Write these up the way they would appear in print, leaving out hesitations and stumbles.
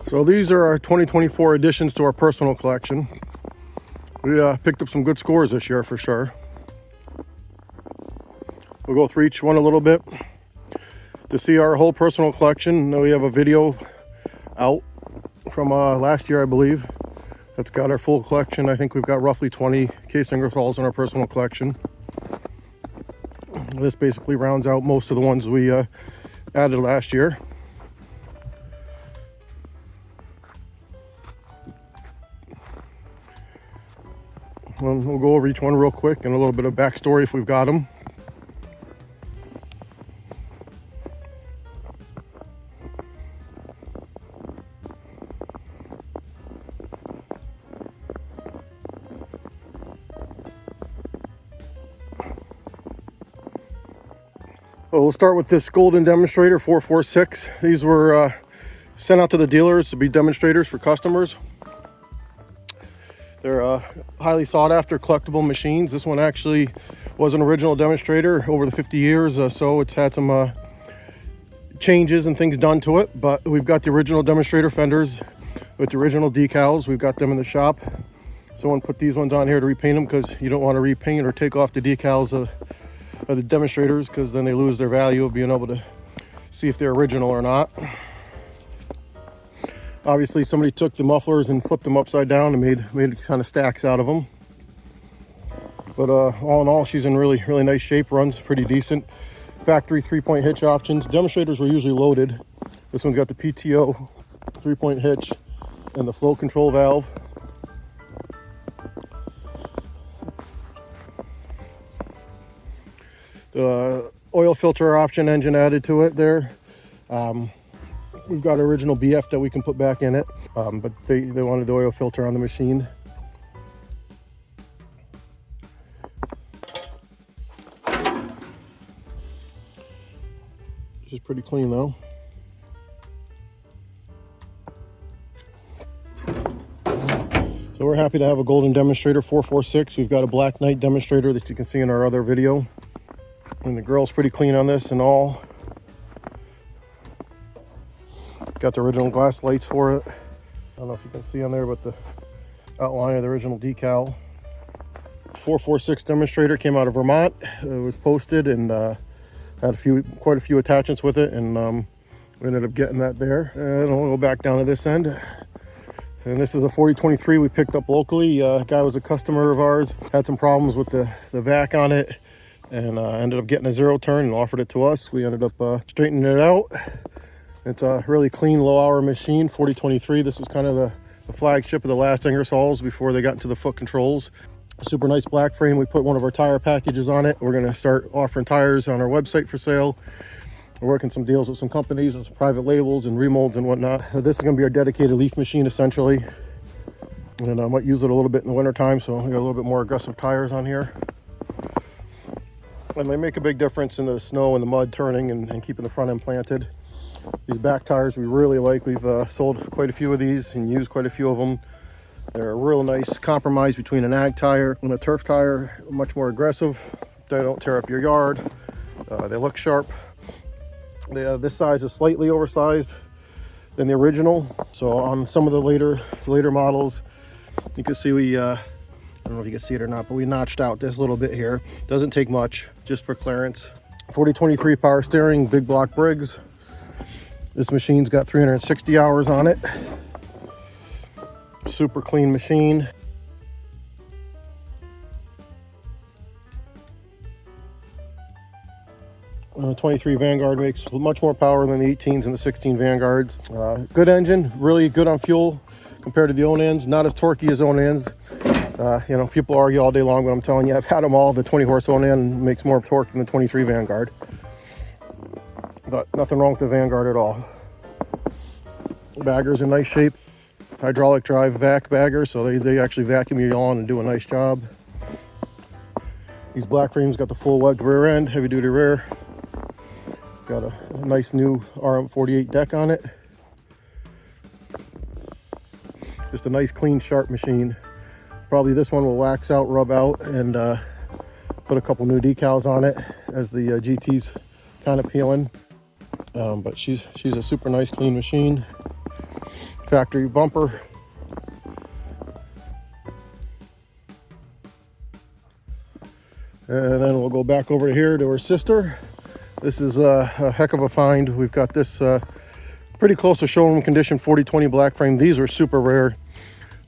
So these are our 2024 additions to our personal collection. We picked up some good scores this year for sure. We'll go through each one a little bit. To see our whole personal collection, we have a video out from last year, I believe. That's got our full collection. I think we've got roughly 20 case Ingersolls in our personal collection. This basically rounds out most of the ones we added last year. We'll go over each one real quick and a little bit of backstory if we've got them. Well, we'll start with this golden Demonstrator 446. These were sent out to the dealers to be demonstrators for customers. They're highly sought after collectible machines. This one actually was an original Demonstrator over the 50 years, so it's had some changes and things done to it, but we've got the original Demonstrator fenders with the original decals. We've got them in the shop. Someone put these ones on here to repaint them because you don't want to repaint or take off the decals of the Demonstrators, because then they lose their value of being able to see if they're original or not. Obviously somebody took the mufflers and flipped them upside down and made kind of stacks out of them. But all in all, she's in really nice shape, runs pretty decent. Factory 3-point hitch options. Demonstrators were usually loaded. This one's got the PTO 3-point hitch and the flow control valve. The oil filter option engine added to it there. We've got original BF that we can put back in it, but they wanted the oil filter on the machine. Which is pretty clean though. So we're happy to have a golden Demonstrator 446. We've got a black Knight Demonstrator that you can see in our other video. And the grill's pretty clean on this and all. Got the original glass lights for it. I don't know if you can see on there, but the outline of the original decal. 446 Demonstrator came out of Vermont. It was posted and had quite a few attachments with it, and we ended up getting that there. And we'll go back down to this end. And this is a 4023 we picked up locally. A guy was a customer of ours, had some problems with the vac on it, and ended up getting a zero turn and offered it to us. We ended up straightening it out. It's a really clean low hour machine, 4023. This was kind of the flagship of the last Ingersolls before they got into the foot controls. Super nice black frame. We put one of our tire packages on it. We're going to start offering tires on our website for sale. We're working some deals with some companies and some private labels and remolds and whatnot. This is going to be our dedicated leaf machine essentially. And I might use it a little bit in the winter time, so we got a little bit more aggressive tires on here. And they make a big difference in the snow and the mud turning and keeping the front end planted. These back tires we really like. We've sold quite a few of these and used quite a few of them. They're a real nice compromise between an ag tire and a turf tire. Much more aggressive. They don't tear up your yard. They look sharp. This size is slightly oversized than the original. So on some of the later models, you can see we I don't know if you can see it or not, but we notched out this little bit here. Doesn't take much, just for clearance. 4023 power steering, big block Briggs. This machine's got 360 hours on it. Super clean machine. The 23 Vanguard makes much more power than the 18s and the 16 Vanguards. Good engine, really good on fuel compared to the Onans. Not as torquey as Onans. You know, people argue all day long, but I'm telling you, I've had them all. The 20 horse Onan makes more torque than the 23 Vanguard. But nothing wrong with the Vanguard at all. Bagger's in nice shape. Hydraulic drive vac bagger, so they actually vacuum your lawn and do a nice job. These black frames got the full webbed rear end, heavy duty rear. Got a nice new RM48 deck on it. Just a nice clean sharp machine. Probably this one will wax out, rub out, and put a couple new decals on it as the GT's kind of peeling. But she's a super nice clean machine. factory bumper. And then we'll go back over here to her sister. This is a heck of a find. We've got this pretty close to showroom condition 4020 black frame. These are super rare.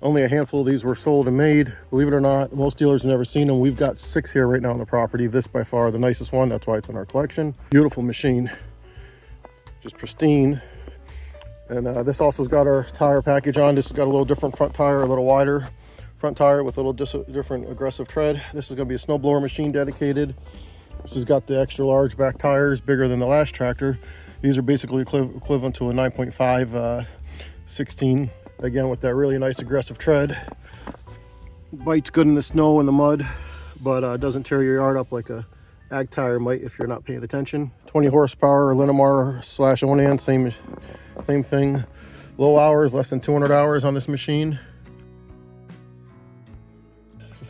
Only a handful of these were sold and made. Believe it or not, most dealers have never seen them. We've got 6 here right now on the property. This by far the nicest one. That's why it's in our collection. Beautiful machine, just pristine. And this also has got our tire package on. This has got a little different front tire, a little wider front tire with a little different aggressive tread. This is going to be a snowblower machine dedicated. This has got the extra large back tires, bigger than the last tractor. These are basically equivalent to a 9.5 16. Again, with that really nice aggressive tread. Bites good in the snow and the mud, but doesn't tear your yard up like a ag tire might if you're not paying attention. 20 horsepower Linamar / Onan, same thing. Low hours, less than 200 hours on this machine.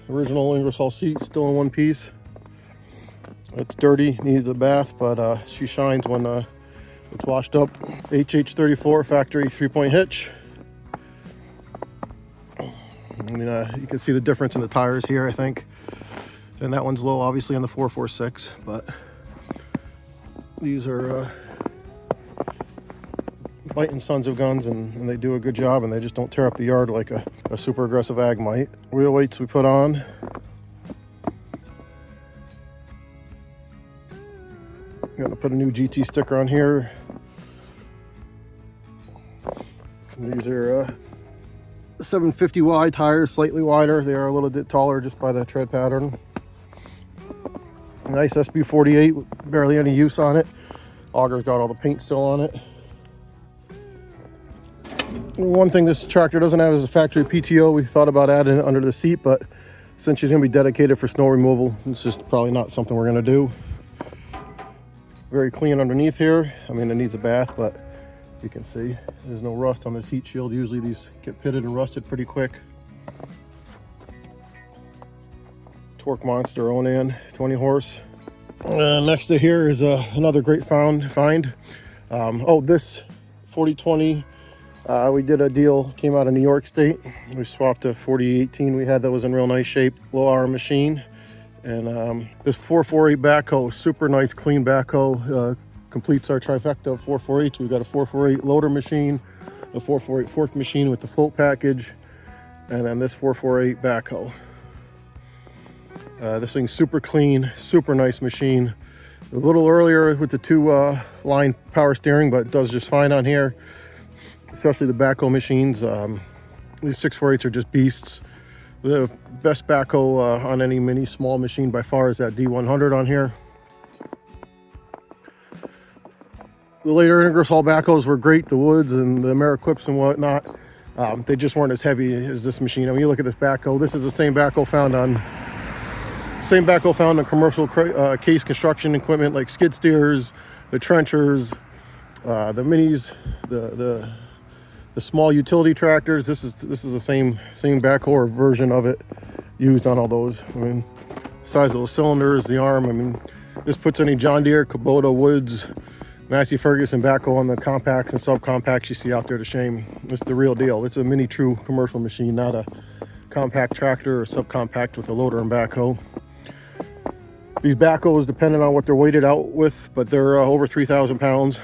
Original Ingersoll seat, still in one piece. It's dirty, needs a bath, but she shines when it's washed up. HH34 factory 3-point hitch. I mean, you can see the difference in the tires here, I think. And that one's low, obviously, on the 446, but these are biting sons of guns, and they do a good job, and they just don't tear up the yard like a super aggressive ag might. Wheel weights we put on. I'm gonna put a new GT sticker on here. These are 750 wide tires, slightly wider. They are a little bit taller just by the tread pattern. Nice SB48, barely any use on it. Auger's got all the paint still on it. One thing this tractor doesn't have is a factory PTO. We thought about adding it under the seat, but since she's gonna be dedicated for snow removal, it's just probably not something we're gonna do. Very clean underneath here. I mean, it needs a bath, but you can see there's no rust on this heat shield. Usually these get pitted and rusted pretty quick. Torque Monster Onan 20 horse. Next to here is another great find. Oh, this 4020, we did a deal, came out of New York State. We swapped a 4018 we had that was in real nice shape, low hour machine. And this 448 backhoe, super nice clean backhoe, completes our trifecta of 448. We've got a 448 loader machine, a 448 fork machine with the float package, and then this 448 backhoe. This thing's super clean, super nice machine. A little earlier with the 2-line power steering, but it does just fine on here, especially the backhoe machines. These 648s are just beasts. The best backhoe on any mini small machine by far is that D100 on here. The later Ingersoll backhoes were great, the Woods and the Ameriquips and whatnot. They just weren't as heavy as this machine. I mean, you look at this backhoe. This is the same backhoe found on commercial case construction equipment like skid steers, the trenchers, the minis, the small utility tractors. This is the same backhoe or version of it used on all those. I mean, size of those cylinders, the arm. I mean, this puts any John Deere, Kubota, Woods, Massey Ferguson backhoe on the compacts and subcompacts you see out there to shame. It's the real deal. It's a mini true commercial machine, not a compact tractor or subcompact with a loader and backhoe. These backhoes, depending on what they're weighted out with, but they're over 3,000 pounds.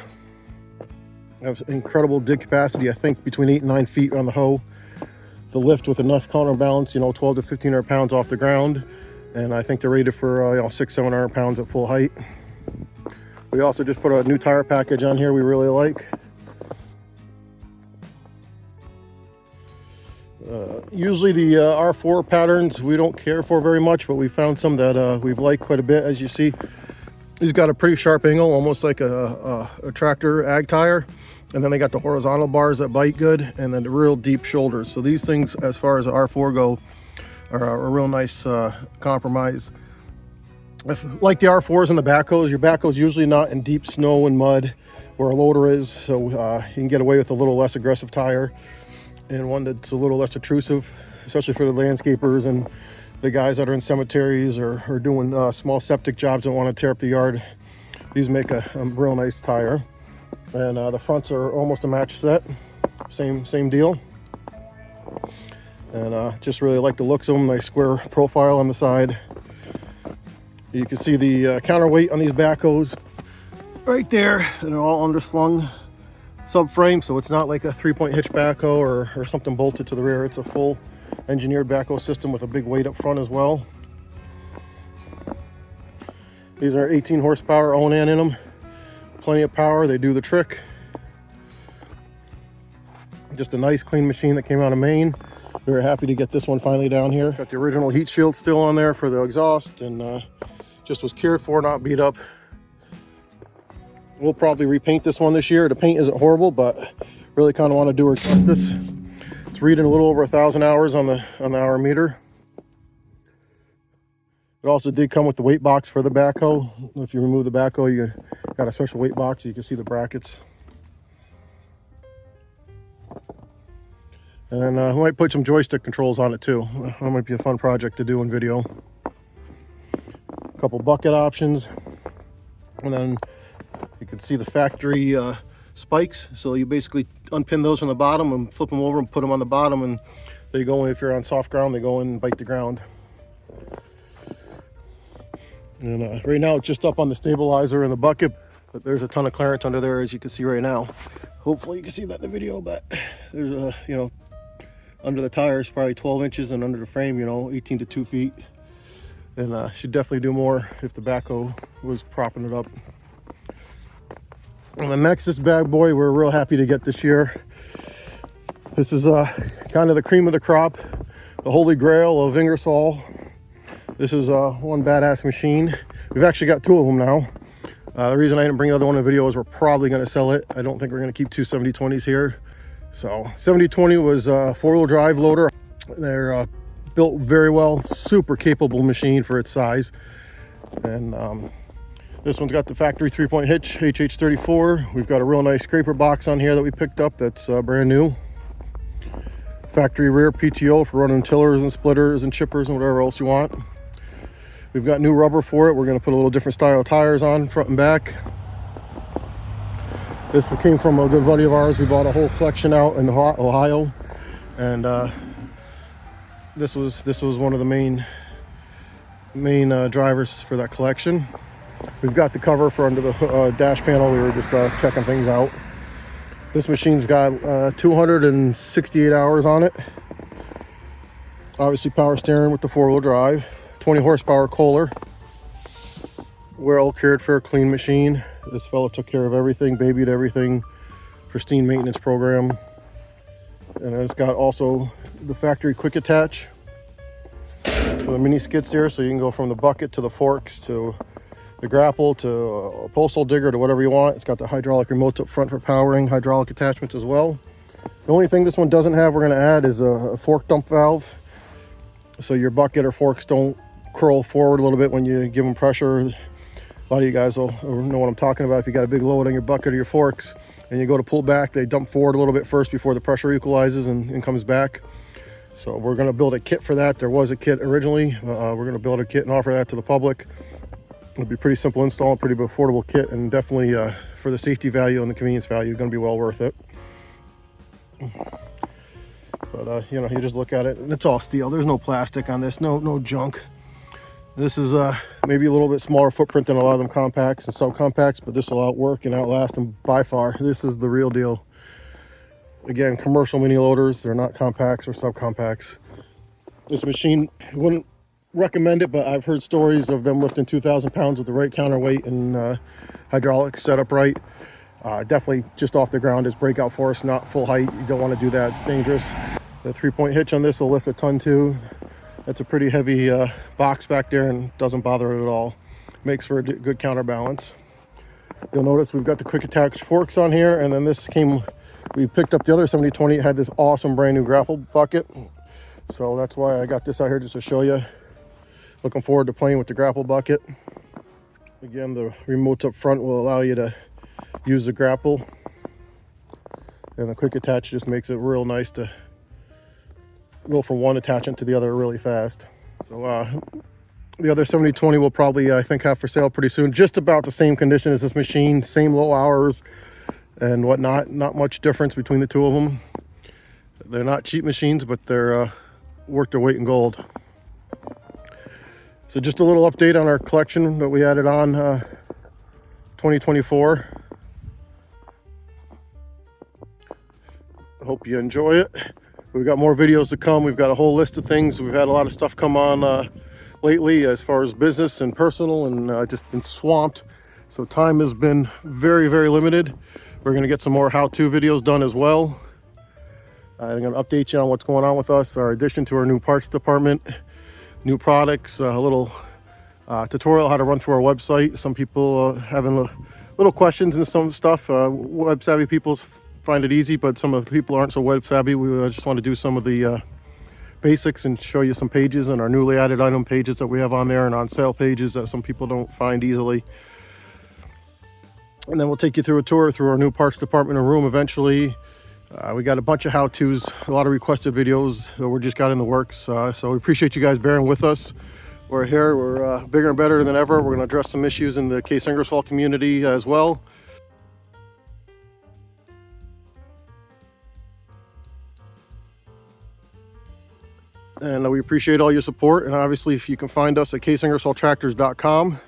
Have incredible dig capacity, I think between 8 and 9 feet on the hoe. The lift with enough counterbalance, 12 to 1,500 pounds off the ground. And I think they're rated for 600-700 pounds at full height. We also just put a new tire package on here we really like. Usually the R4 patterns we don't care for very much, but we found some that we've liked quite a bit. As you see, he's got a pretty sharp angle, almost like a tractor ag tire. And then they got the horizontal bars that bite good, and then the real deep shoulders. So these things, as far as the R4 go, are a real nice compromise. Like the R4s and the backhoes, your backhoe's usually not in deep snow and mud where a loader is, so you can get away with a little less aggressive tire and one that's a little less intrusive, especially for the landscapers and the guys that are in cemeteries or doing small septic jobs that want to tear up the yard. These make a real nice tire. And the fronts are almost a match set. same deal. And just really like the looks of them. Nice square profile on the side. You can see the counterweight on these backhoes right there, and they're all underslung subframe, so it's not like a 3-point hitch backhoe or something bolted to the rear. It's a full engineered backhoe system with a big weight up front as well. These are 18 horsepower Onan in them. Plenty of power, they do the trick. Just a nice clean machine that came out of Maine. Very happy to get this one finally down here. Got the original heat shield still on there for the exhaust, and just was cared for, not beat up. We'll probably repaint this one this year. The paint isn't horrible, but really kind of want to do her justice. It's reading a little over 1,000 hours on the hour meter. It also did come with the weight box for the backhoe. If you remove the backhoe, you got a special weight box. You can see the brackets. And we might put some joystick controls on it too. That might be a fun project to do in video. A couple bucket options. And then you can see the factory spikes. So you basically unpin those from the bottom and flip them over and put them on the bottom, and they go in. If you're on soft ground, they go in and bite the ground. And right now it's just up on the stabilizer and the bucket, but there's a ton of clearance under there, as you can see right now. Hopefully you can see that in the video, but there's a, you know, under the tires probably 12 inches, and under the frame, you know, 18 to 2 feet. And should definitely do more if the backhoe was propping it up. And the next, this bad boy, we're real happy to get this year. This is kind of the cream of the crop, the holy grail of Ingersoll. This is one badass machine. We've actually got two of them now. The reason I didn't bring the other one in the video is we're probably going to sell it. I don't think we're going to keep two 7020s here. So 7020 was a 4-wheel drive loader. They're built very well, super capable machine for its size. And this one's got the factory 3-point hitch, HH34. We've got a real nice scraper box on here that we picked up that's brand new. Factory rear PTO for running tillers and splitters and chippers and whatever else you want. We've got new rubber for it. We're going to put a little different style of tires on front and back. This came from a good buddy of ours. We bought a whole collection out in Ohio, and this was one of the main drivers for that collection. We've got the cover for under the dash panel. We were just checking things out. This machine's got 268 hours on it. Obviously power steering with the 4-wheel drive. 20 horsepower Kohler. Well cared for, clean machine. This fella took care of everything, babied everything. Pristine maintenance program. And it's got also the factory quick attach for the mini skid steer, so you can go from the bucket to the forks to the grapple to a postal digger to whatever you want. It's got the hydraulic remotes up front for powering, hydraulic attachments as well. The only thing this one doesn't have, we're going to add, is a fork dump valve, so your bucket or forks don't curl forward a little bit when you give them pressure. A lot of you guys will know what I'm talking about. If you got a big load on your bucket or your forks and you go to pull back, they dump forward a little bit first before the pressure equalizes and comes back. So we're going to build a kit for that. There was a kit originally. We're going to build a kit and offer that to the public. It'll be pretty simple install, pretty affordable kit, and definitely for the safety value and the convenience value, going to be well worth it. But you know, you just look at it and it's all steel. There's no plastic on this, no junk. This is maybe a little bit smaller footprint than a lot of them compacts and subcompacts, but this will outwork and outlast them by far. This is the real deal. Again, commercial mini loaders, they're not compacts or subcompacts. This machine, wouldn't recommend it, but I've heard stories of them lifting 2,000 pounds with the right counterweight and hydraulics set up right. Definitely just off the ground is breakout force, not full height. You don't want to do that, it's dangerous. The 3-point hitch on this will lift a ton too. That's a pretty heavy box back there and doesn't bother it at all. Makes for a good counterbalance. You'll notice we've got the quick attach forks on here, and then this came, we picked up the other 7020. It had this awesome brand new grapple bucket. So that's why I got this out here, just to show you. Looking forward to playing with the grapple bucket. Again, the remotes up front will allow you to use the grapple. And the quick attach just makes it real nice to go from one attachment to the other really fast. So the other 7020 will probably, I think, have for sale pretty soon. Just about the same condition as this machine, same low hours and whatnot. Not much difference between the two of them. They're not cheap machines, but they're worth their weight in gold. So just a little update on our collection that we added on 2024. I hope you enjoy it. We've got more videos to come. We've got a whole list of things. We've had a lot of stuff come on lately as far as business and personal, and just been swamped. So time has been very, very limited. We're going to get some more how-to videos done as well. I'm going to update you on what's going on with us, our addition to our new parts department, new products, a little tutorial how to run through our website. Some people having little questions and some stuff. Web savvy people find it easy, but some of the people aren't so web savvy. We just want to do some of the basics and show you some pages and our newly added item pages that we have on there, and on sale pages that some people don't find easily. And then we'll take you through a tour through our new parts department and room eventually. We got a bunch of how-tos, a lot of requested videos that we're just got in the works. So we appreciate you guys bearing with us. We're here, we're bigger and better than ever. We're going to address some issues in the Case Ingersoll community as well. And we appreciate all your support. And obviously, if you can find us at caseingersolltractors.com.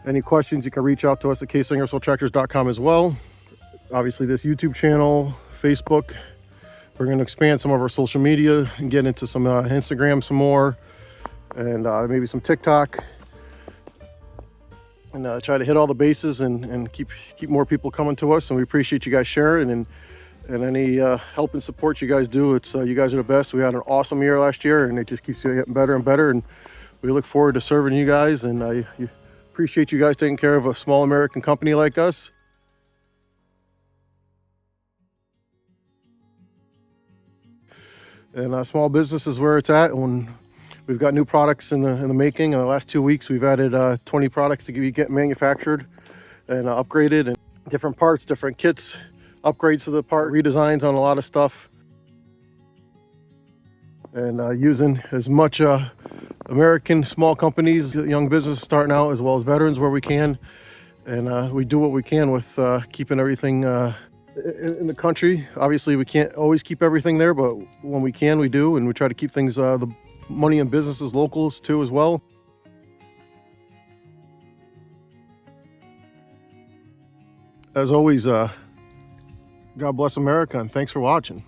Any questions, you can reach out to us at caseingersolltractors.com as well. Obviously, this YouTube channel, Facebook. We're going to expand some of our social media and get into some Instagram some more, and maybe some TikTok, and try to hit all the bases and keep more people coming to us. And we appreciate you guys sharing and any help and support you guys do. It's you guys are the best. We had an awesome year last year, and it just keeps getting better and better. And we look forward to serving you guys. And I appreciate you guys taking care of a small American company like us. And small business is where it's at. When we've got new products in the making. In the last 2 weeks, we've added 20 products to get manufactured and upgraded, and different parts, different kits, upgrades to the part, redesigns on a lot of stuff, and using as much American small companies, young business starting out, as well as veterans where we can. And we do what we can with keeping everything in the country. Obviously, we can't always keep everything there, but when we can, we do, and we try to keep things, the money and businesses locals too as well. As always, God bless America, and thanks for watching.